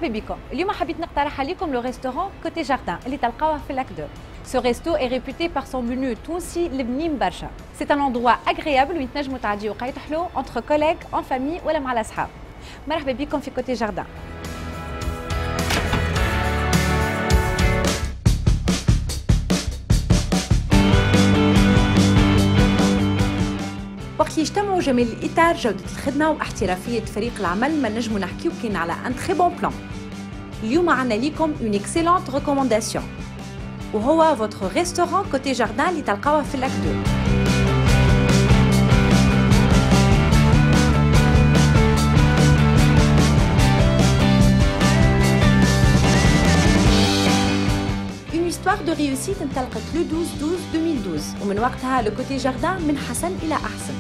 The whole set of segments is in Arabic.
مرحبا بكم. اليوم حبيت نقترح عليكم لو ريستورون كوتي جاردان اللي تلقاوه في لاك 2. Ce resto est réputé par son menu تونسي لبنين برشا. C'est un endroit agréable وين تنجموا تعديوا قايت حلو entre collègues, en famille ولا مع الأصحاب. مرحبا بكم في كوتي جاردان. وقت يجتمعوا جمال الإطار، جودة الخدمة واحترافية فريق العمل ما نجموا نحكيو كاين على ان تري بون بلان. اليوم عندنا ليكم اون اكسيلونت ريكومونداسيون وهو فوتر ريستورون كوتي جاردان اللي تلقاوه في لاك 2. Une histoire de réussite انطلقت لو 12/12/2012 ومن وقتها لو كوتي جاردان من حسن إلى أحسن.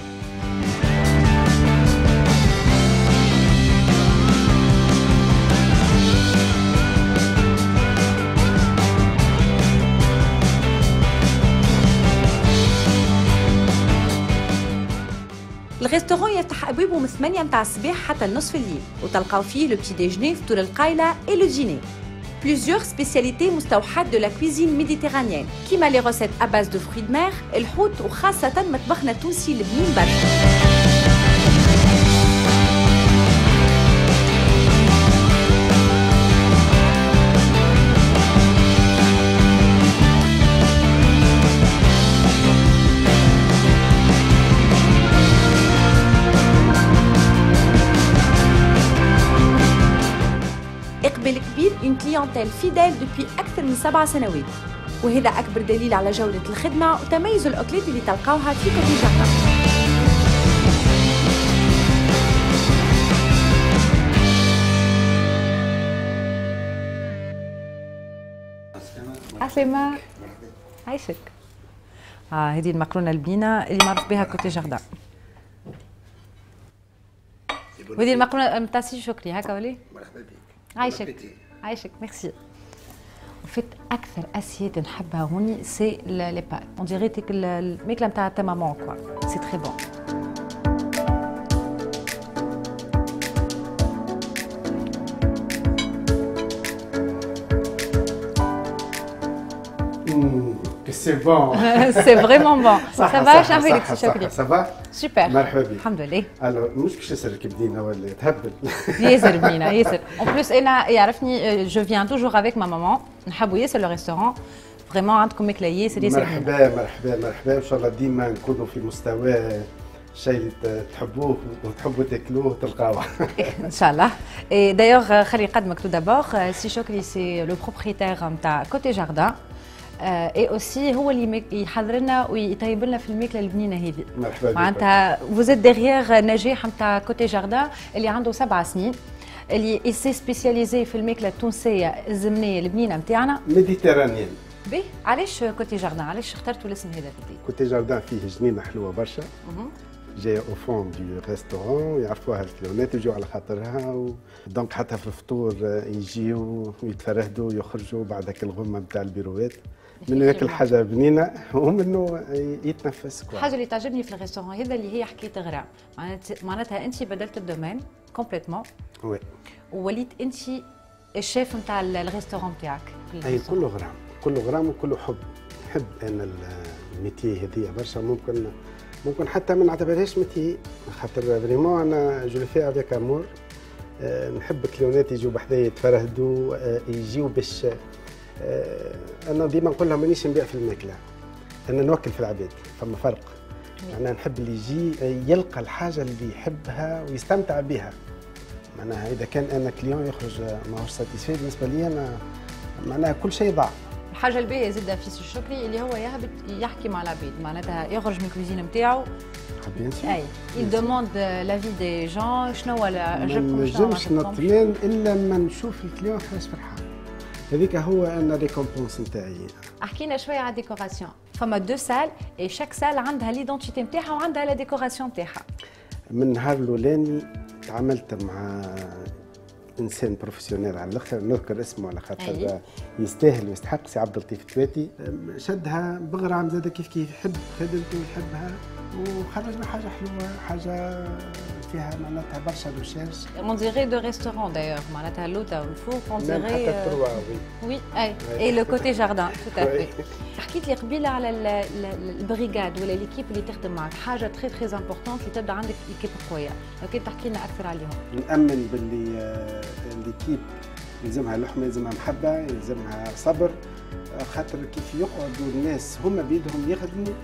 الريستورون يفتح أبوابه من 8 متاع الصباح حتى نصف الليل وتلقاو فيه لو بتي ديجني فطور القايلة et le dîner. Plusieurs spécialités مستوحاة de la cuisine méditerranéenne كيما لي روسيت à base de fruits de mer الحوت وخاصة مطبخنا التونسي لبنين برشا. إقبال كبير une clientèle fidèle depuis أكثر من 7 سنوات وهذا أكبر دليل على جودة الخدمة وتميز الأكلات اللي تلقاوها في كوتي جاردان. عسلامة عايشك. هذه المقرونة البنينة اللي معروف بها كوتي جاردان. وهذه المقرونة نتاع سي شكري هكا ولي؟ مرحبا بك. عايشك عايشك ميرسي. وفيت اكثر اسيات نحبها هوني سي لي بات اون ديري تيك الماكله نتاع تا مامون كوا سي تري بون. C'est bon. C'est vraiment bon. Ça va شنو هيك شكري؟ Ça va. سوبر. مرحبا بك. الحمد لله. الو مش باش نسرك بدينا ولا تهبل. ياسر بنينه ياسر. اون بلوس انا يعرفني جو فيان توجور افيك ما مامون نحبوا ياسر لو ريستورون. فريمون عندكم ماكله ياسر ياسر. مرحبا ان شاء الله ديما نكونوا في مستوى الشيء اللي تحبوه وتحبوا تاكلوه وتلقاوه. ان شاء الله. دايوغ خلي نقدمك تو دابور سي شكري سي لو بروبريتير نتاع كوتي جاردان. اي اوسي هو اللي يحضر لنا ويطيب لنا في الماكله البنينه هذه. مرحبا بك. معناتها فوزيت ديغيير نجاح نتاع كوتي جاردان اللي عنده 7 سنين اللي سي سبيسياليزي في الماكله التونسيه الزمنيه البنينه نتاعنا. ميديتيرانيين. باهي علاش كوتي جاردان؟ علاش اخترتوا الاسم هذا بالضبط؟ كوتي جاردان فيه جنينه حلوه برشا. جايه او فون دو ريستورون يعرفوها الكليونات يجوا على خاطرها دونك حتى في الفطور يجيو ويتفرهدوا ويخرجوا بعد الغمه نتاع البيروات. منه ياكل حاجه بنينه ومنه يتنفس كويس. الحاجه اللي تعجبني في الريستورون هذا اللي هي حكايه غرام، معناتها انت بدلت الدومين كومبليتمون. وي. ووليت انت الشيف نتاع الريستورون نتاعك. اي كله غرام، كله غرام وكله حب. نحب انا الميتي هذيا برشا ممكن حتى ما نعتبرهاش ميتي خاطر فريمون انا جو لو في افيك امور. نحب كليونات يجوا بحذايا يتفرهدوا يجيو باش انا ديما نقول لهم مانيش نبيع في الماكله انا نوكل في العباد فما فرق. انا نحب اللي يجي يلقى الحاجه اللي يحبها ويستمتع بها. معناها اذا كان انا كليون يخرج ماهوش ساتيسفي بالنسبه لي انا معناها كل شيء ضاع. الحاجه الباهيه زاده في الشكري اللي هو يهبط يحكي مع العباد معناتها يخرج من الكوزينه نتاعو. اي il demande l'avis des gens شنو عجبكم شنو ما نجمش نطمن الا لما نشوف الكليون حاس فرحان. هذيك هو انا ريكومبونس نتاعي. حكينا شويه على الديكوراسيون. فما 2 سال اي شاك سال عندها ليدونتيتي نتاعها وعندها لا ديكوراسيون نتاعها. من النهار الاولاني تعاملت مع انسان بروفيسيونيل على الاخر نذكر اسمه على خاطر يستاهل ويستحق سي عبد اللطيف التواتي. شدها بغرام زاد كيف يحب خدمته ويحبها وخرجنا حاجه حلوه، حاجه فيها معناتها برشا ريشيرش. On dirait de restaurant d'ailleurs, معناتها لوتا والفوق on dirait. Oui, et le côté jardin, tout à fait. حكيت لي قبيله على البريغاد ولا ليكيب اللي تخدم معك، حاجه تري تري امبورطونت اللي تبدا عندك ليكيب قويه، لو كنت تحكي لنا اكثر عليهم. نأمن باللي ليكيب يلزمها لحمه، يلزمها محبه، يلزمها صبر، خاطر كيف يقعدوا الناس هم بيدهم يخدموا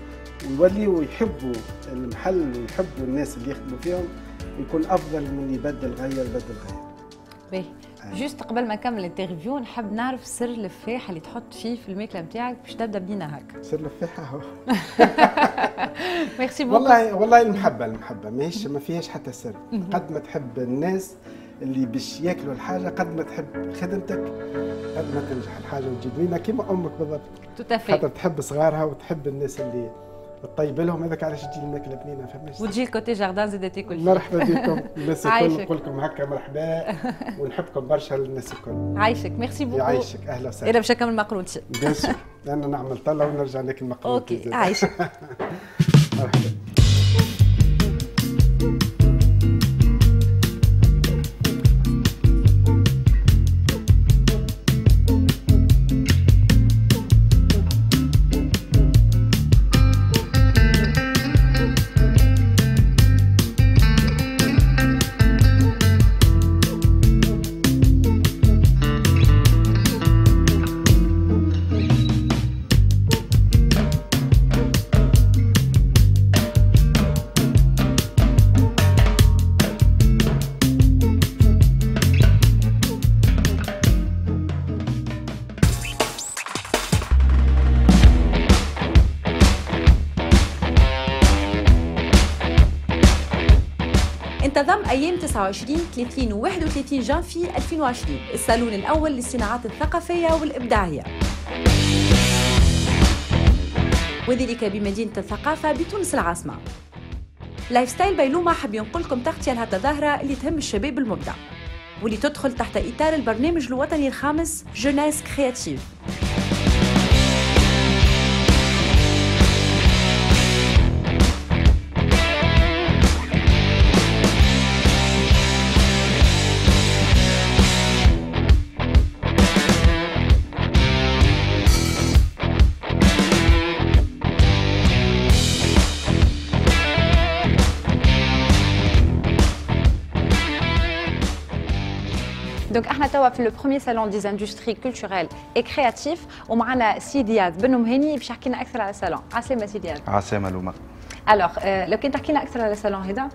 ويوليوا يحبوا المحل ويحبوا الناس اللي يخدموا فيهم، يكون افضل من يبدل غير بدل غير. باهي جوست قبل ما نكمل الانترفيو نحب نعرف سر الفاح اللي تحط فيه في الماكله نتاعك باش تبدا بينا هكا. سر الفاحه هو ميرسي بوكو. والله المحبه ماهيش ما فيهاش حتى سر. قد ما تحب الناس اللي باش ياكلوا الحاجه، قد ما تحب خدمتك، قد ما تنجح الحاجه وتجي بنينه كيما امك بالضبط. توتافي. خاطر تحب صغارها وتحب الناس اللي تطيب لهم، هذاك علاش تجي الماكله بنينه، فهمت؟ وتجي الكوتي جاردان زاد تاكل فيه. مرحبا بكم الناس الكل، نقول لكم هكا مرحبا ونحبكم برشا الناس الكل. عايشك، ميرسي بوكو. يعيشك، اهلا وسهلا. انا باش نكمل مقرونتي. بيان سور، انا نعمل طله ونرجع ناكل مقرونتي. اوكي عايشك. مرحبا. انتظم أيام 29 30 و 31 جانفي 2020 الصالون الأول للصناعات الثقافية والإبداعية، وذلك بمدينة الثقافة بتونس العاصمة. لايف ستايل بيلومة حب ينقلكم تغطية لهذه الظاهرة اللي تهم الشباب المبدع، واللي تدخل تحت إطار البرنامج الوطني الخامس جوناس كرياتيف. دونك احنا توا في لو بروميير سالون دي اندستري كولتوريل اي كرياتيف، ومعنا سي دياز بن مهني باش يحكي لنا اكثر على الصالون. عسلامة سي دياز. عسلامة لوما. الوغ لو كان تحكي لنا اكثر على الصالون هذا.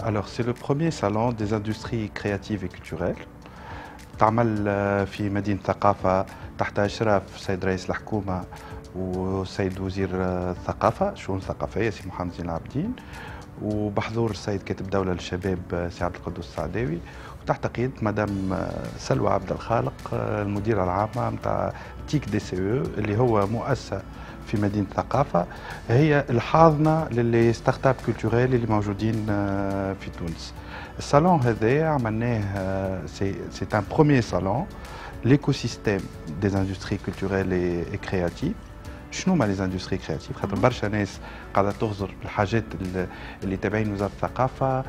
Alors c'est le premier salon des industries créatives et culturelles. تعمل في مدينة الثقافة تحت إشراف السيد رئيس الحكومة والسيد وزير الثقافة الشؤون الثقافية سي محمد زين العابدين، وبحضور السيد كاتب الدولة للشباب سي عبد القدوس السعداوي، وتحت قيادة مدام سلوى عبد الخالق المديرة العامة نتاع تيك دي سي او اللي هو مؤسسة في مدينة الثقافة، هي الحاضنة للي ستارت اب كولتوريل اللي موجودين في تونس. الصالون هذا عملناه سي ان بروميير صالون l'écosystème des industries culturelles et créatives. شنو هما لي اندستري كرياتيف؟ خاطر برشا ناس قاعده تغزر الحاجات اللي تابعين وزاره الثقافه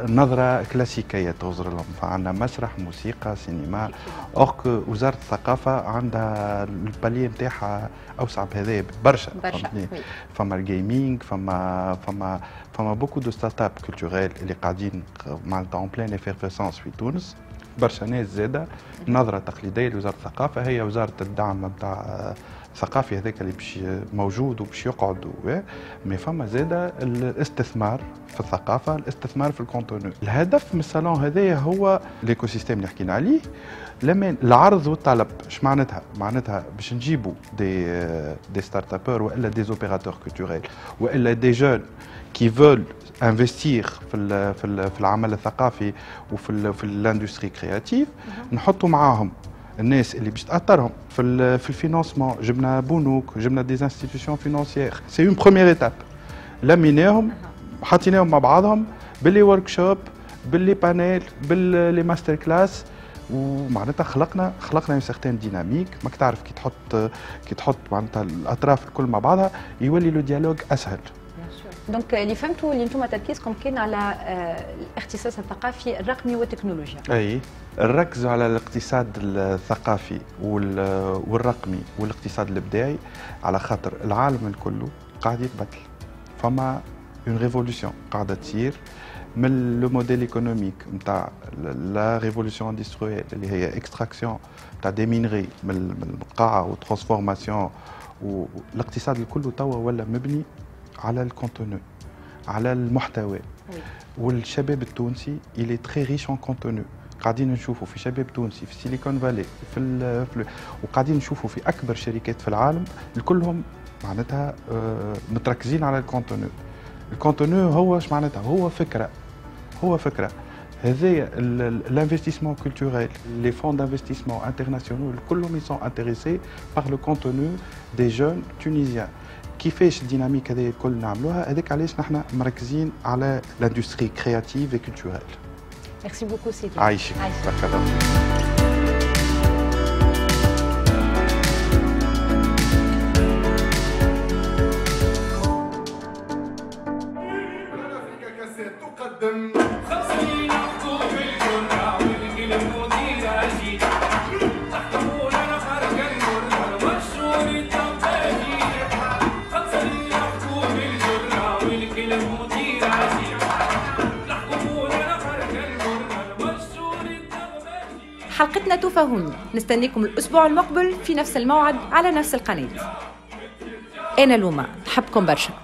نظره كلاسيكيه تغزر لهم، فعندنا مسرح، موسيقى، سينما، اورك وزاره الثقافه عندها الباليه نتاعها اوسع بهذا برشا. فما الجيمنج، فما بوكو دو ستارت اب كولتوريل اللي قاعدين معناتها اون بلان افيرفيسونس في تونس. برشا ناس زاده نظره تقليديه لوزاره الثقافه هي وزاره الدعم نتاع الثقافي هذاك اللي باش موجود وباش يقعد، مي فما زاده الاستثمار في الثقافه، الاستثمار في الكونتوني. الهدف من الصالون هذايا هو ليكو سيستيم اللي حكينا عليه، لما العرض والطلب. اش معناتها؟ معناتها باش نجيبوا دي ستارت ابور والا دي اوبيراتور كولتوريل والا دي جون كي فول انفستير في العمل الثقافي وفي الاندستري كرياتيف، نحطوا معاهم الناس اللي باش تاثرهم في الفينانسمون. جبنا بنوك، جبنا دي انستيتيوشن فينانسيير، سي اون بروميير ايتاب. لميناهم حطيناهم مع بعضهم باللي ورك شوب، باللي بانيل، باللي ماستر كلاس، ومعناتها خلقنا اون سيغتان ديناميك. ماك تعرف كي تحط معناتها الاطراف الكل مع بعضها يولي لو ديالوج اسهل. دونك اللي فهمتوا اللي انتم تركيزكم كان على الاختصاص الثقافي الرقمي والتكنولوجيا. اي نركزوا على الاقتصاد الثقافي والرقمي والاقتصاد الابداعي على خاطر العالم الكل قاعد يتبدل. فما اون ريفولوسيون قاعده تصير من لو موديل ايكونوميك نتاع لا ريفولوسيون اندستريال اللي هي اكستراكسيون تاع دي مينري من القاعه وترانسفورماسيون، والاقتصاد الكل توا ولا مبني على الكونتوني، على المحتوى. والشباب التونسي إلي تري ريش اون كونتوني. قاعدين نشوفوا في شباب تونسي في سيليكون فالي وقاعدين نشوفوا في اكبر شركات في العالم الكلهم معناتها متركزين على الكونتوني. الكونتوني هو اش معناتها؟ هو فكره هذايا الانفستيسمون كولتوريل، لي فون دانفستيسمون انترناسيونال كلهم يسون انتريسي بار لو كونتوني دي جون تونيزيان. كيفاش الديناميك هذه الكل نعملوها؟ هذاك علاش نحن مركزين على لاندستري كرياتيف و كولتوريل. ميرسي بوكو سيدي. عايشك. بارك الله فيك. حلقتنا تفهمني، نستنيكم الأسبوع المقبل في نفس الموعد على نفس القناة. أنا لوما، نحبكم برشا.